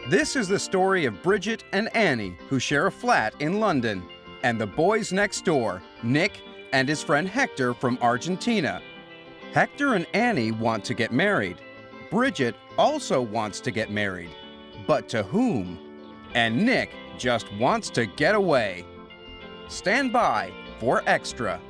This is the story of Bridget and Annie, who share a flat in London, and the boys next door, Nick and his friend Hector from Argentina. Hector and Annie want to get married. Bridget also wants to get married. But to whom? And Nick just wants to get away. Stand by for extra.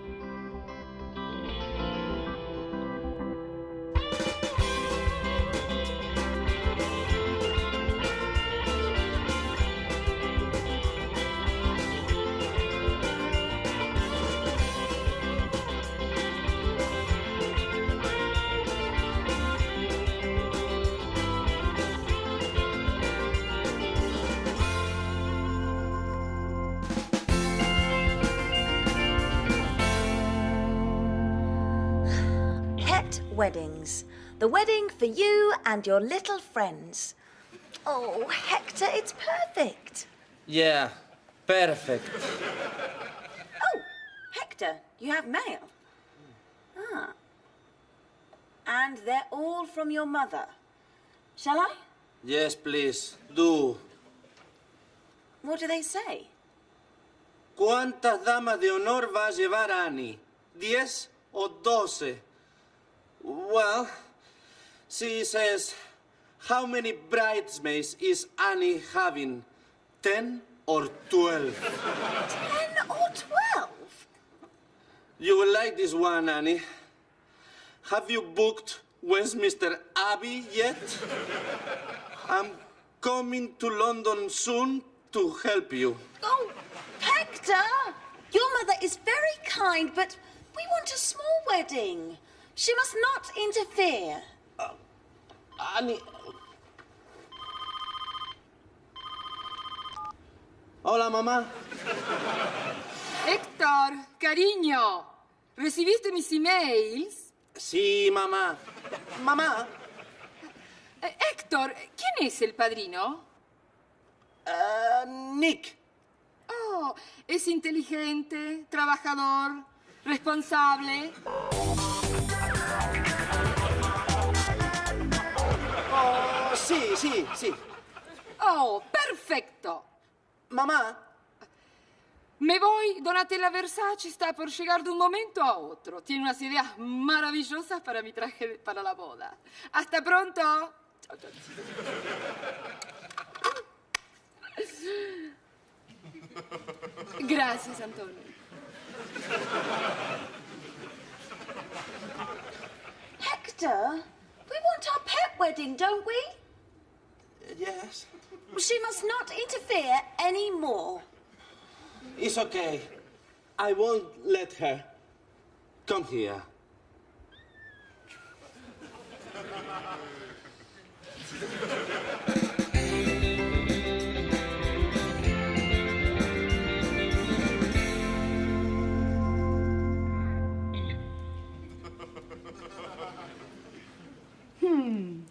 Weddings. The wedding for you and your little friends. Oh, Hector, it's perfect. Yeah, perfect. Oh, Hector, you have mail. Ah. And they're all from your mother. Shall I? Yes, please, do. What do they say? ¿Cuántas damas de honor va a llevar Annie? ¿10 o 12? Well, she says, how many bridesmaids is Annie having? 10 or 12? 10 or 12? You will like this one, Annie. Have you booked Westminster Abbey yet? I'm coming to London soon to help you. Oh, Hector! Your mother is very kind, but we want a small wedding. She must not interfere. Annie... Hola, mamá. Héctor, cariño, ¿recibiste mis emails? Sí, mamá. Mamá. Héctor, ¿quién es el padrino? Nick. Oh, es inteligente, trabajador, responsable. Oh, sí. Oh, perfecto. Mamá. Me voy, Donatella Versace está por llegar de un momento a otro. Tiene unas ideas maravillosas para mi traje para la boda. Hasta pronto. Chao, chao. Gracias, Antonio. Hector, we want our pet wedding, don't we? Yes. She must not interfere anymore. It's okay. I won't let her. Come here.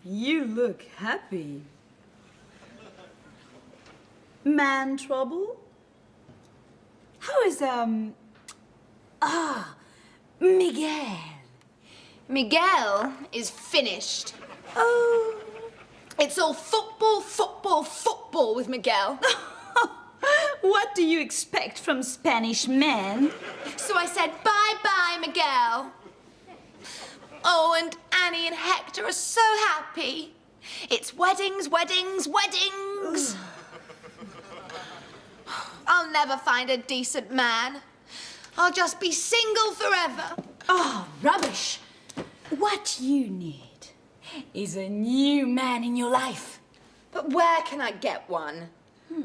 You look happy. Man trouble? How is, Miguel. Miguel is finished. Oh. It's all football with Miguel. What do you expect from Spanish men? So I said, bye-bye, Miguel. Oh, and Annie and Hector are so happy. It's weddings. I'll never find a decent man. I'll just be single forever. Oh, rubbish. What you need is a new man in your life. But where can I get one? Oh,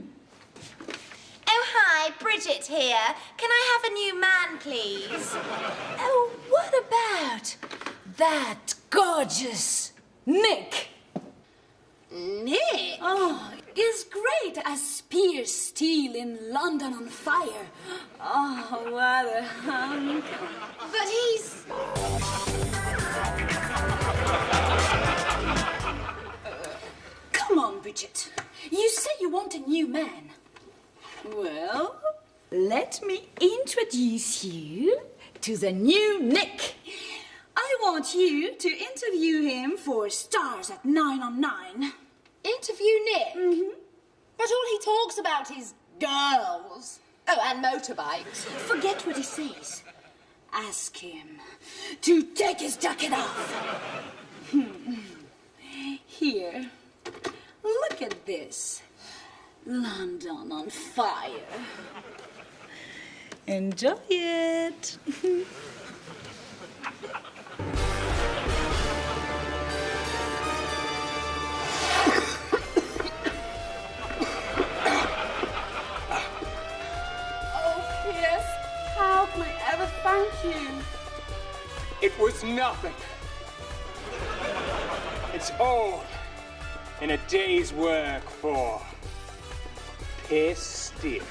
hi, Bridget here. Can I have a new man, please? Oh, what about that gorgeous Nick? Nick? Oh, is great as Spears Steel in London on Fire. Oh, what a hunk. But he's... Come on, Bridget. You say you want a new man. Well, let me introduce you to the new Nick. I want you to interview him for Stars at 9 on 9. Interview Nick? Mm-hmm. But all he talks about is girls. Oh, and motorbikes. Forget what he says. Ask him to take his jacket off. Here, look at this. London on fire. Enjoy it. How can I ever thank you? It was nothing. It's all in a day's work for Pierce Steele.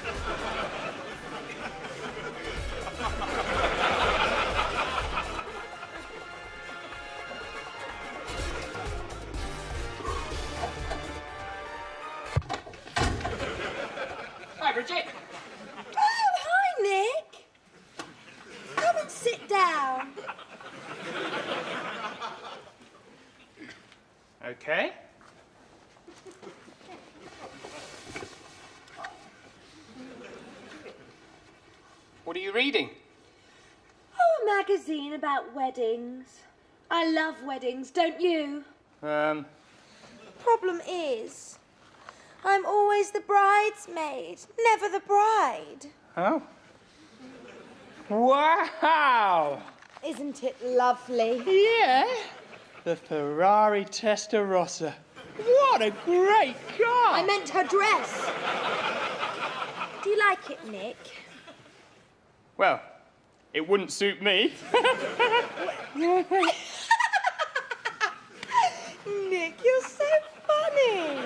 Hi, Bridget. Oh, hi, Nick. Come and sit down. Okay. What are you reading? Oh, a magazine about weddings. I love weddings, don't you? Problem is, I'm always the bridesmaid, never the bride. Oh. Wow! Isn't it lovely? Yeah. The Ferrari Testarossa. What a great car! I meant her dress. Do you like it, Nick? Well, it wouldn't suit me. Nick, you're so funny.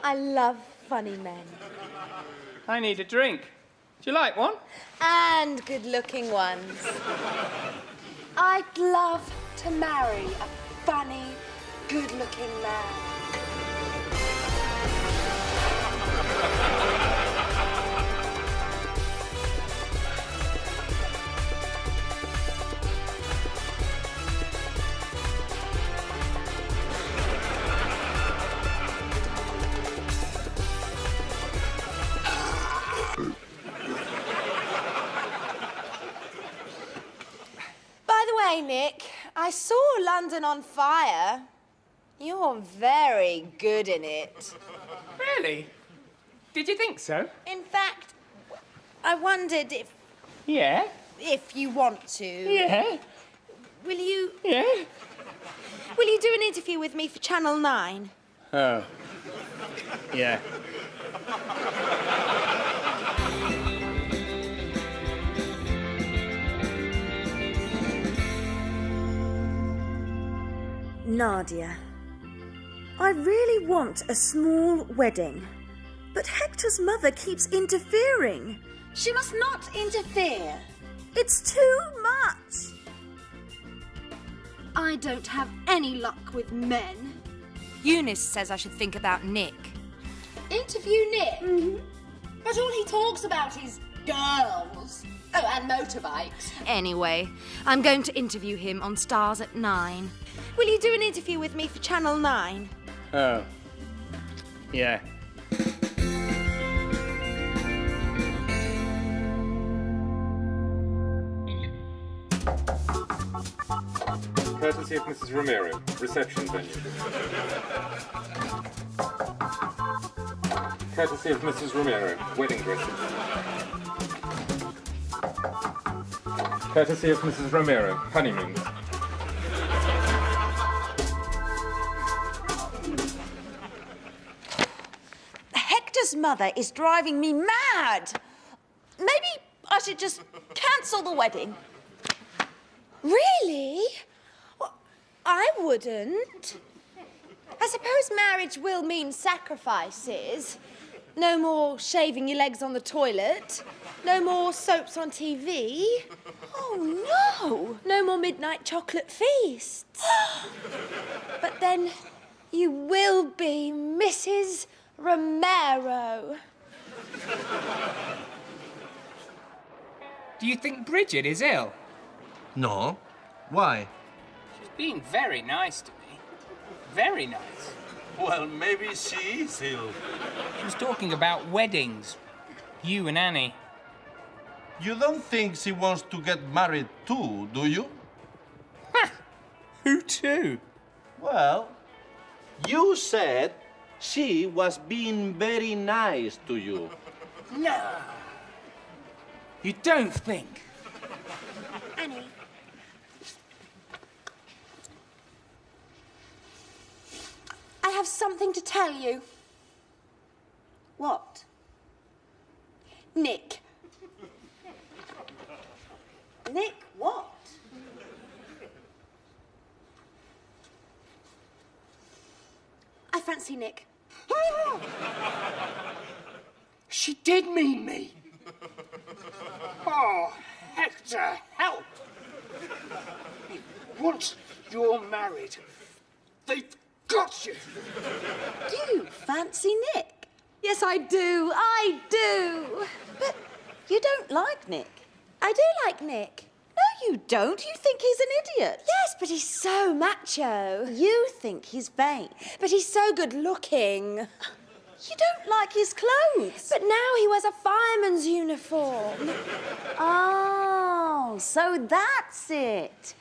I love funny men. I need a drink. Do you like one? And good-looking ones. I'd love to marry a funny, good-looking man. By the way, Nick, I saw London on Fire. You're very good in it. Really? Did you think so? In fact, I wondered Yeah. if you want to. Yeah. Will you Yeah. do an interview with me for Channel 9? Oh. Yeah. Nadia, I really want a small wedding, but Hector's mother keeps interfering. She must not interfere. It's too much. I don't have any luck with men. Eunice says I should think about Nick. Interview Nick? Mm-hmm. But all he talks about is girls. Oh, and motorbikes. Anyway, I'm going to interview him on Stars at 9. Will you do an interview with me for Channel 9? Oh. Yeah. Courtesy of Mrs. Romero, reception venue. Courtesy of Mrs. Romero, wedding dresses. Courtesy of Mrs. Romero, honeymoons. Hector's mother is driving me mad. Maybe I should just cancel the wedding. Really? Well, I wouldn't. I suppose marriage will mean sacrifices. No more shaving your legs on the toilet. No more soaps on TV. Oh, no. No more midnight chocolate feasts. But then you will be Mrs. Romero. Do you think Bridget is ill? No. Why? She's been very nice to me. Very nice. Well, maybe she is ill. She was talking about weddings. You and Annie. You don't think she wants to get married too, do you? Who to? Well, you said she was being very nice to you. No. You don't think? Annie. I have something to tell you. What? Nick. Nick, what? I fancy Nick. She did mean me. Oh, Hector, help! Once you're married, they've got you. You fancy Nick? Yes, I do. I do. But you don't like Nick. I do like Nick. No, you don't. You think he's an idiot. Yes, but he's so macho. You think he's vain. But he's so good looking. You don't like his clothes. But now he wears a fireman's uniform. Oh, so that's it.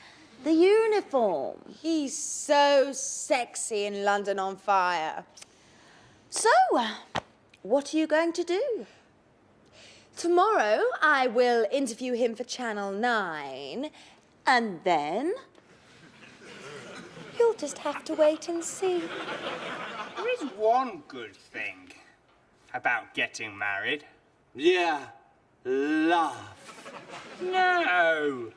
The uniform. He's so sexy in London on Fire. So, what are you going to do? Tomorrow, I will interview him for Channel 9. And then? You'll just have to wait and see. There is one good thing about getting married. Yeah, love. No.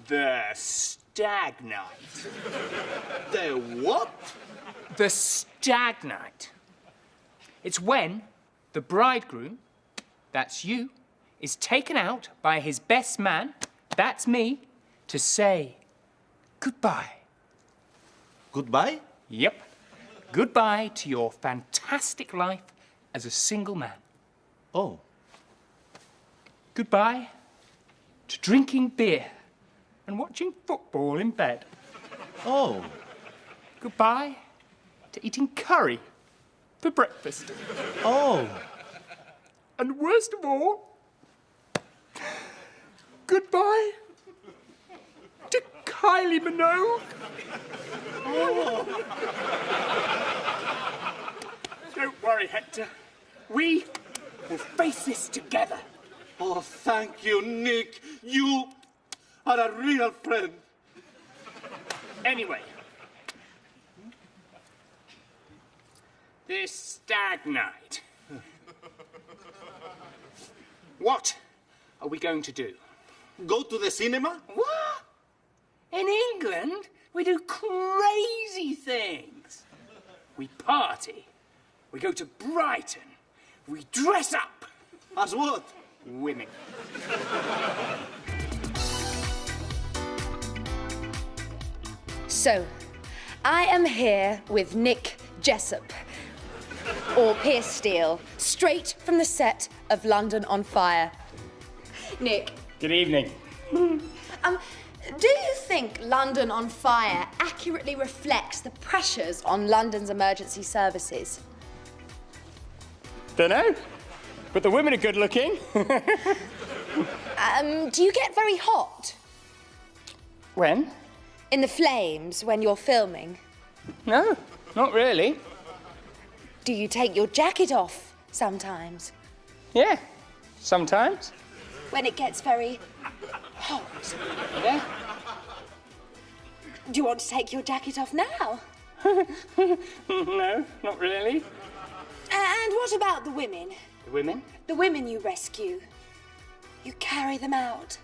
The stag night. The what? The stag night. It's when the bridegroom, that's you, is taken out by his best man, that's me, to say goodbye. Goodbye? Yep. Goodbye to your fantastic life as a single man. Oh. Goodbye to drinking beer and watching football in bed. Oh. Goodbye to eating curry for breakfast. Oh. And worst of all, goodbye to Kylie Minogue. Don't worry, Hector. We will face this together. Oh, thank you, Nick. You are a real friend. Anyway, this stag night. What are we going to do? Go to the cinema? What? In England, we do crazy things. We party. We go to Brighton. We dress up. As what? Women. So, I am here with Nick Jessup, or Pierce Steele, straight from the set of London on Fire. Nick, Good evening. do you think London on Fire accurately reflects the pressures on London's emergency services? Dunno, but the women are good looking. Do you get very hot When? in the flames when you're filming? No, not really. Do you take your jacket off sometimes? Yeah, sometimes. When it gets very hot? Yeah. Do you want to take your jacket off now? No, not really. And what about the women? The women? The women you rescue. You carry them out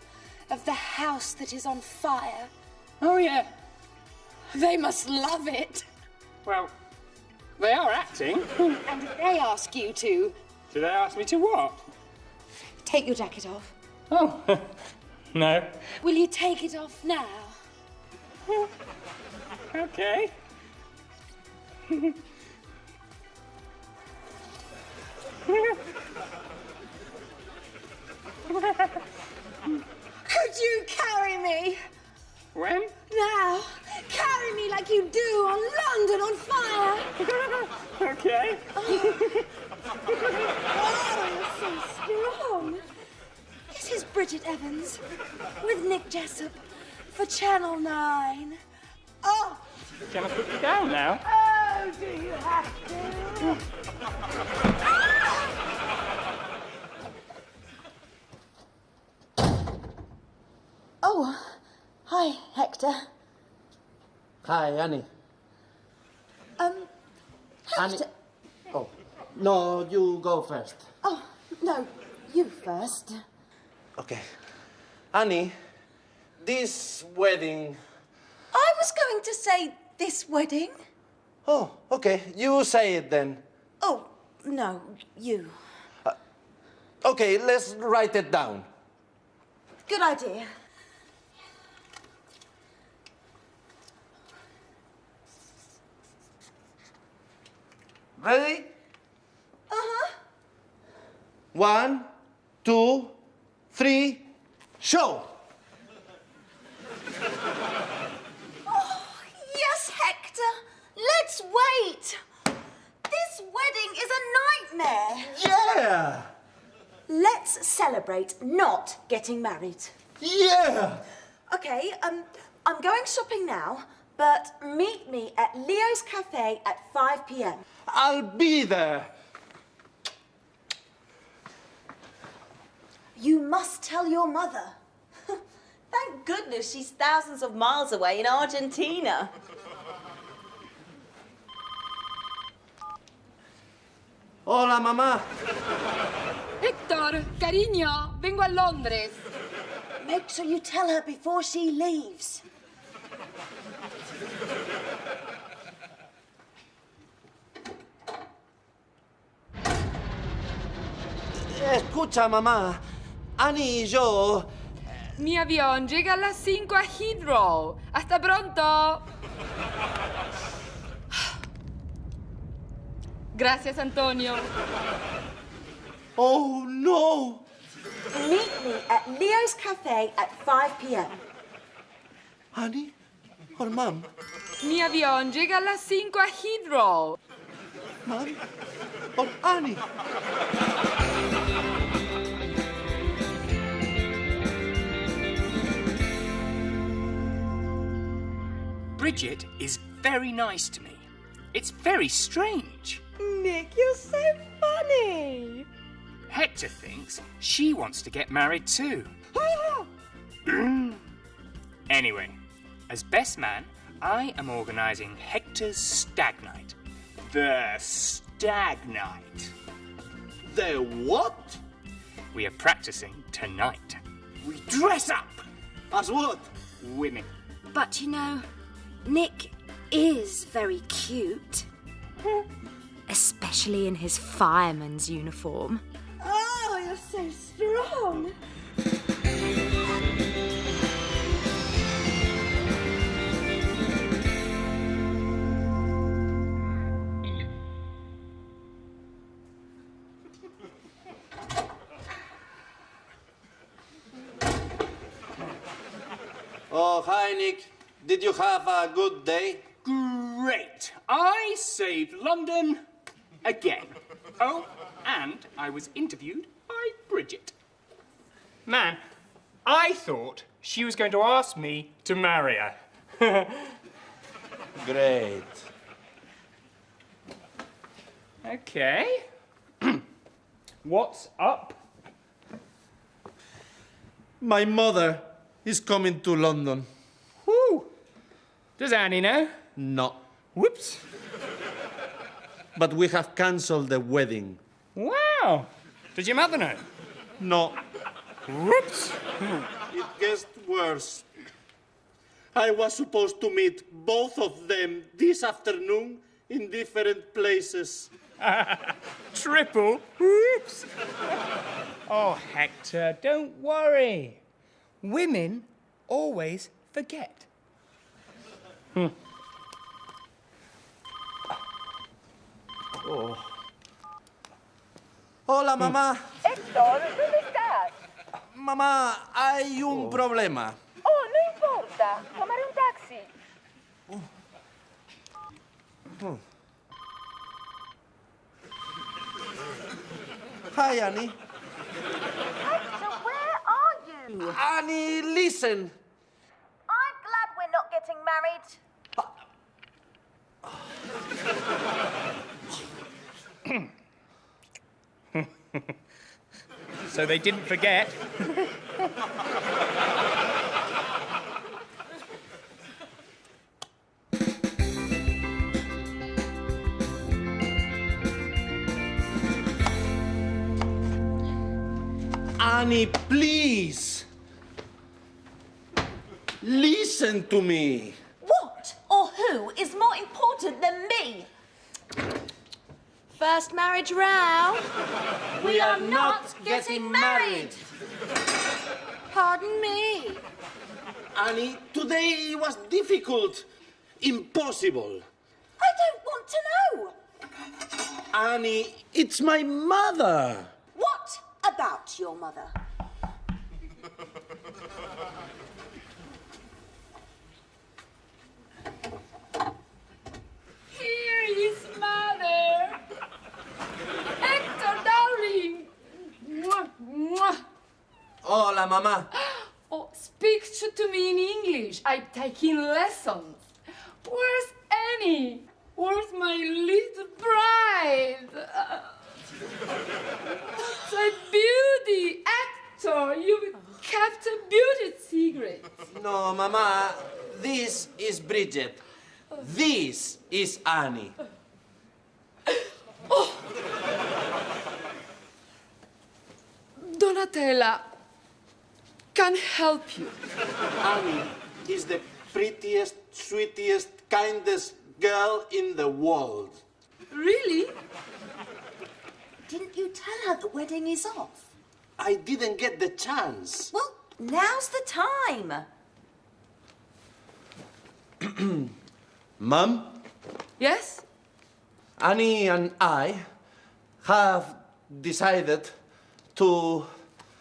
of the house that is on fire. Oh, yeah. They must love it. Well, they are acting. And if they ask you to, Did they ask me to what? take your jacket off. Oh, no. Will you take it off now? Okay. Could you carry me? When? Now, carry me like you do on London on Fire. okay? Oh, you're so strong. This is Bridget Evans with Nick Jessup for Channel 9. Oh, Can I put you down now? oh, do you have to? Oh, hi, Hector. Hi, Annie. Hector. Oh, no, you go first. Oh, no, you first. Okay. Annie, this wedding... I was going to say this wedding. Oh, okay. You say it then. Oh, no, you. Okay, let's write it down. Good idea. Ready? Uh-huh. 1, 2, 3, show! Yes, Hector. Let's wait. This wedding is a nightmare. Yeah! Let's celebrate not getting married. Yeah! Okay, I'm going shopping now, but meet me at Leo's Cafe at 5 p.m. I'll be there. You must tell your mother. Thank goodness she's thousands of miles away in Argentina. Hola, mamá. Hector, cariño, vengo a Londres. Make sure you tell her before she leaves. Escucha, mamá. Annie y yo... Mi avión llega a las 5 a Heathrow. Hasta pronto. Gracias, Antonio. Oh, no. Meet me at Leo's Cafe at 5 p.m. Annie or Mom? Mi avión llega a las 5 a Heathrow. Mom or Annie? Bridget is very nice to me. It's very strange. Nick, you're so funny. Hector thinks she wants to get married too. Anyway, as best man, I am organising Hector's stag night. The stag night. The what? We are practicing tonight. We dress up As what? women. But you know, Nick is very cute. Especially in his fireman's uniform. Oh, you're so strong. Oh, hi, Nick. Did you have a good day? Great! I saved London again. Oh, and I was interviewed by Bridget. Man, I thought she was going to ask me to marry her. Great. Okay. What's up? My mother is coming to London. Whew. Does Annie know? No. Whoops. But we have cancelled the wedding. Wow. Does your mother know? No. Whoops. It gets worse. I was supposed to meet both of them this afternoon in different places. Triple whoops. Oh, Hector, don't worry. Women always forget. Hola, mamá. Héctor, ¿dónde estás? Mamá, hay un problema. Oh, no importa. Tomaré un taxi. Hi, Annie. Hector, where are you? Annie, listen. I'm glad we're not getting married. So they didn't forget. Annie, please. Listen to me. What or who is more important than me? First marriage row. We are not getting married. Pardon me. Annie, today was difficult. Impossible. I don't want to know. Annie, it's my mother. What about your mother? Here is mother. Hector, darling. Mwah, mwah. Hola, mamá. Oh, speak to me in English. I'm taking lessons. Where's Annie? Where's my little bride? That's a beauty, Hector. You kept a beauty secret. No, mamá. This is Bridget. This is Annie. Donatella can help you. Annie is the prettiest, sweetest, kindest girl in the world. Really? Didn't you tell her the wedding is off? I didn't get the chance. Well, now's the time. Mom, Yes? Annie and I have decided to...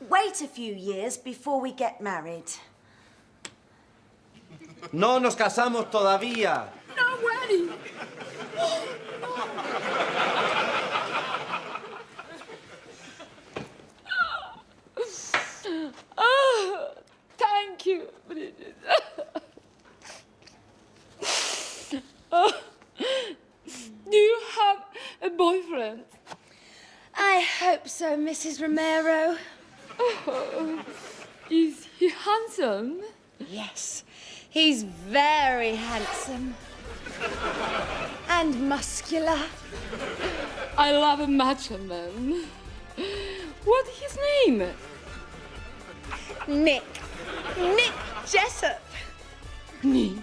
Wait a few years before we get married. No nos casamos todavía. No wedding. Oh, thank you, Bridget. Oh, do you have a boyfriend? I hope so, Mrs. Romero. Oh, is he handsome? Yes, he's very handsome. And muscular. I love a macho man. What's his name? Nick. Nick Jessup. Nick.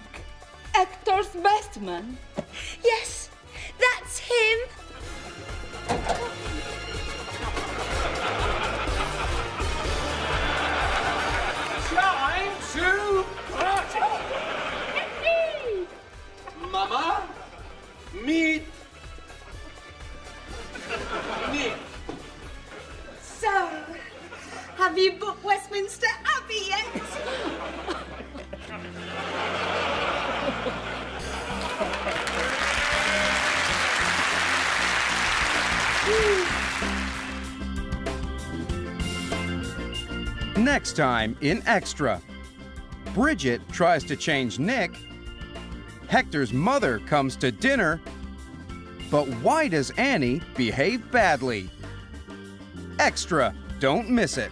Hector's best man. Yes, that's him. Time to party! Mama, meet Nick. So, have you booked Westminster Abbey yet? Next time in Extra, Bridget tries to change Nick. Hector's mother comes to dinner. But why does Annie behave badly? Extra, don't miss it.